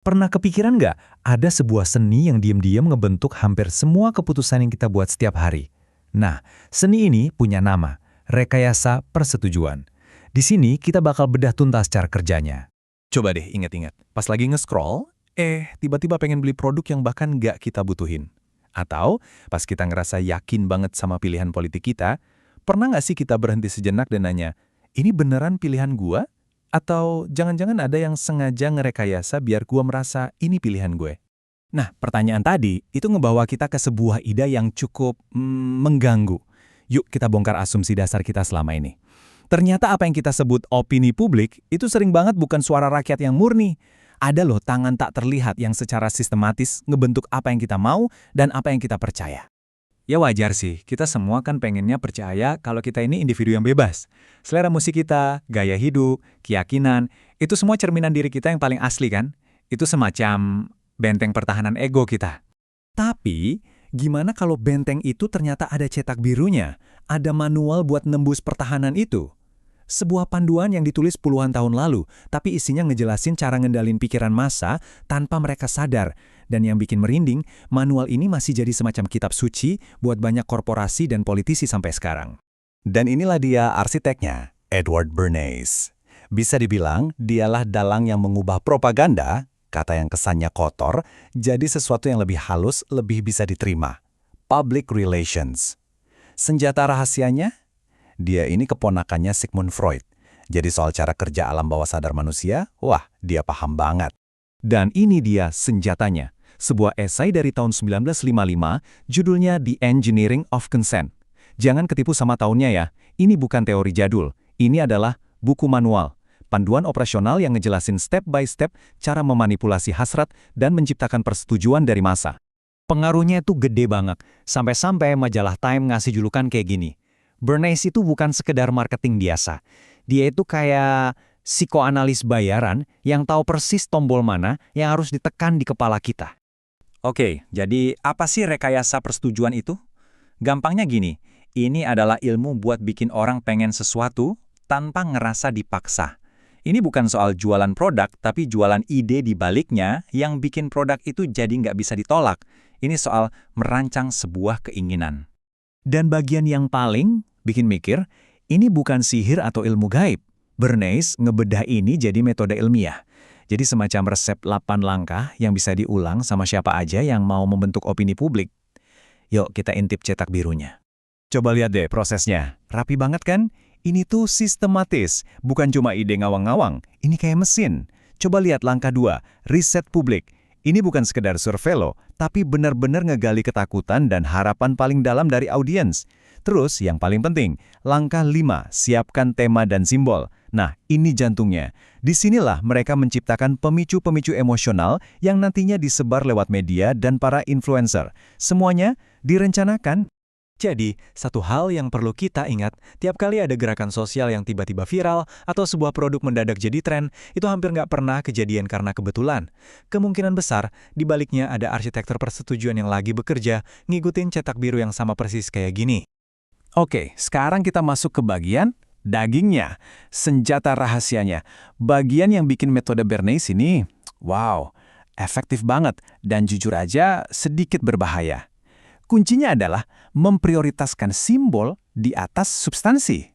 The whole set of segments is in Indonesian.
Pernah kepikiran nggak ada sebuah seni yang diam-diam ngebentuk hampir semua keputusan yang kita buat setiap hari? Nah, seni ini punya nama, rekayasa persetujuan. Di sini kita bakal bedah tuntas cara kerjanya. Coba deh ingat-ingat, pas lagi nge-scroll, tiba-tiba pengen beli produk yang bahkan nggak kita butuhin. Atau pas kita ngerasa yakin banget sama pilihan politik kita, pernah nggak sih kita berhenti sejenak dan nanya, ini beneran pilihan gua? Atau jangan-jangan ada yang sengaja ngerekayasa biar gua merasa ini pilihan gue? Nah, pertanyaan tadi itu ngebawa kita ke sebuah ide yang cukup mengganggu. Yuk kita bongkar asumsi dasar kita selama ini. Ternyata apa yang kita sebut opini publik itu sering banget bukan suara rakyat yang murni. Ada loh tangan tak terlihat yang secara sistematis ngebentuk apa yang kita mau dan apa yang kita percaya. Ya wajar sih, kita semua kan pengennya percaya kalau kita ini individu yang bebas. Selera musik kita, gaya hidup, keyakinan, itu semua cerminan diri kita yang paling asli kan? Itu semacam benteng pertahanan ego kita. Tapi, gimana kalau benteng itu ternyata ada cetak birunya? Ada manual buat nembus pertahanan itu? Sebuah panduan yang ditulis puluhan tahun lalu, tapi isinya ngejelasin cara ngendalin pikiran massa tanpa mereka sadar. Dan yang bikin merinding, manual ini masih jadi semacam kitab suci buat banyak korporasi dan politisi sampai sekarang. Dan inilah dia arsiteknya, Edward Bernays. Bisa dibilang, dialah dalang yang mengubah propaganda, kata yang kesannya kotor, jadi sesuatu yang lebih halus, lebih bisa diterima. Public relations. Senjata rahasianya? Dia ini keponakannya Sigmund Freud. Jadi soal cara kerja alam bawah sadar manusia, wah, dia paham banget. Dan ini dia senjatanya. Sebuah esai dari tahun 1955, judulnya The Engineering of Consent. Jangan ketipu sama tahunnya ya, ini bukan teori jadul. Ini adalah buku manual. Panduan operasional yang ngejelasin step by step cara memanipulasi hasrat dan menciptakan persetujuan dari massa. Pengaruhnya itu gede banget, sampai-sampai majalah Time ngasih julukan kayak gini. Bernays itu bukan sekedar marketing biasa. Dia itu kayak psikoanalis bayaran yang tahu persis tombol mana yang harus ditekan di kepala kita. Oke, jadi apa sih rekayasa persetujuan itu? Gampangnya gini, ini adalah ilmu buat bikin orang pengen sesuatu tanpa ngerasa dipaksa. Ini bukan soal jualan produk, tapi jualan ide di baliknya yang bikin produk itu jadi nggak bisa ditolak. Ini soal merancang sebuah keinginan. Dan bagian yang paling bikin mikir, ini bukan sihir atau ilmu gaib. Bernays ngebedah ini jadi metode ilmiah. Jadi semacam resep 8 langkah yang bisa diulang sama siapa aja yang mau membentuk opini publik. Yuk kita intip cetak birunya. Coba lihat deh prosesnya. Rapi banget kan? Ini tuh sistematis, bukan cuma ide ngawang-ngawang. Ini kayak mesin. Coba lihat langkah 2, riset publik. Ini bukan sekedar survei loh, tapi benar-benar ngegali ketakutan dan harapan paling dalam dari audiens. Terus, yang paling penting, langkah 5, siapkan tema dan simbol. Nah, ini jantungnya. Disinilah mereka menciptakan pemicu-pemicu emosional yang nantinya disebar lewat media dan para influencer. Semuanya direncanakan. Jadi, satu hal yang perlu kita ingat, tiap kali ada gerakan sosial yang tiba-tiba viral atau sebuah produk mendadak jadi tren, itu hampir nggak pernah kejadian karena kebetulan. Kemungkinan besar, di baliknya ada arsitektur persetujuan yang lagi bekerja, ngikutin cetak biru yang sama persis kayak gini. Oke, sekarang kita masuk ke bagian dagingnya, senjata rahasianya. Bagian yang bikin metode Bernays ini, wow, efektif banget dan jujur aja sedikit berbahaya. Kuncinya adalah memprioritaskan simbol di atas substansi.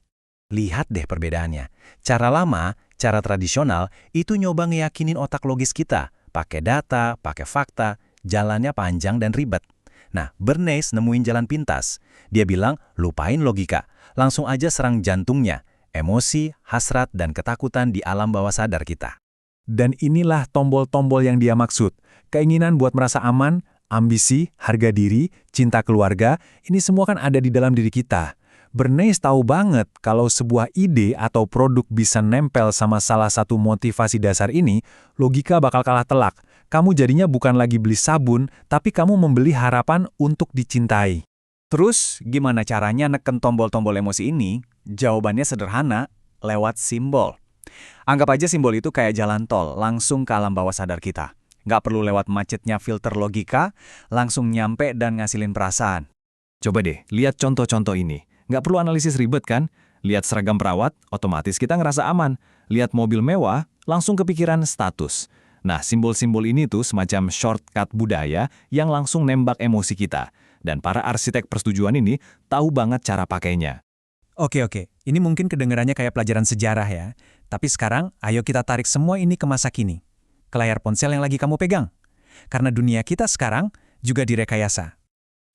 Lihat deh perbedaannya. Cara lama, cara tradisional, itu nyoba ngeyakinin otak logis kita. Pakai data, pakai fakta, jalannya panjang dan ribet. Nah, Bernays nemuin jalan pintas. Dia bilang, lupain logika. Langsung aja serang jantungnya. Emosi, hasrat, dan ketakutan di alam bawah sadar kita. Dan inilah tombol-tombol yang dia maksud. Keinginan buat merasa aman, ambisi, harga diri, cinta keluarga, ini semua kan ada di dalam diri kita. Bernays tahu banget kalau sebuah ide atau produk bisa nempel sama salah satu motivasi dasar ini, logika bakal kalah telak. Kamu jadinya bukan lagi beli sabun, tapi kamu membeli harapan untuk dicintai. Terus, gimana caranya neken tombol-tombol emosi ini? Jawabannya sederhana, lewat simbol. Anggap aja simbol itu kayak jalan tol, langsung ke alam bawah sadar kita. Nggak perlu lewat macetnya filter logika, langsung nyampe dan ngasilin perasaan. Coba deh, lihat contoh-contoh ini. Nggak perlu analisis ribet kan? Lihat seragam perawat, otomatis kita ngerasa aman. Lihat mobil mewah, langsung kepikiran status. Nah, simbol-simbol ini tuh semacam shortcut budaya yang langsung nembak emosi kita. Dan para arsitek persetujuan ini tahu banget cara pakainya. Oke, ini mungkin kedengarannya kayak pelajaran sejarah ya. Tapi sekarang, ayo kita tarik semua ini ke masa kini. Ke layar ponsel yang lagi kamu pegang. Karena dunia kita sekarang juga direkayasa.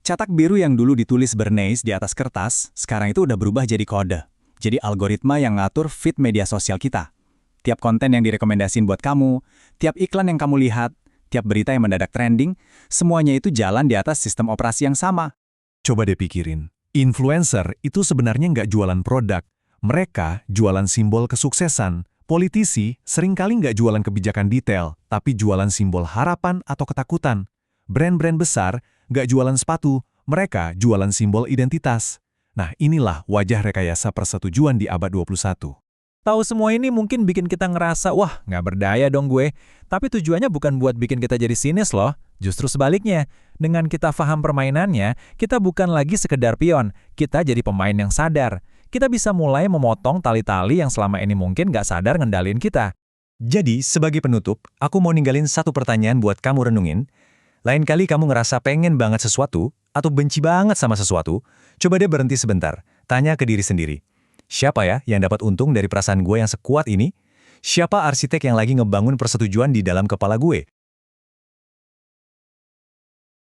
Cetak biru yang dulu ditulis Bernays di atas kertas, sekarang itu udah berubah jadi kode. Jadi algoritma yang ngatur feed media sosial kita. Tiap konten yang direkomendasiin buat kamu, tiap iklan yang kamu lihat, tiap berita yang mendadak trending, semuanya itu jalan di atas sistem operasi yang sama. Coba deh pikirin, influencer itu sebenarnya nggak jualan produk. Mereka jualan simbol kesuksesan. Politisi seringkali nggak jualan kebijakan detail, tapi jualan simbol harapan atau ketakutan. Brand-brand besar nggak jualan sepatu, mereka jualan simbol identitas. Nah, inilah wajah rekayasa persetujuan di abad 21. Tahu semua ini mungkin bikin kita ngerasa, wah nggak berdaya dong gue. Tapi tujuannya bukan buat bikin kita jadi sinis loh. Justru sebaliknya, dengan kita paham permainannya, kita bukan lagi sekedar pion, kita jadi pemain yang sadar. Kita bisa mulai memotong tali-tali yang selama ini mungkin nggak sadar ngendalin kita. Jadi, sebagai penutup, aku mau ninggalin satu pertanyaan buat kamu renungin. Lain kali kamu ngerasa pengen banget sesuatu, atau benci banget sama sesuatu, coba deh berhenti sebentar, tanya ke diri sendiri. Siapa ya yang dapat untung dari perasaan gue yang sekuat ini? Siapa arsitek yang lagi ngebangun persetujuan di dalam kepala gue?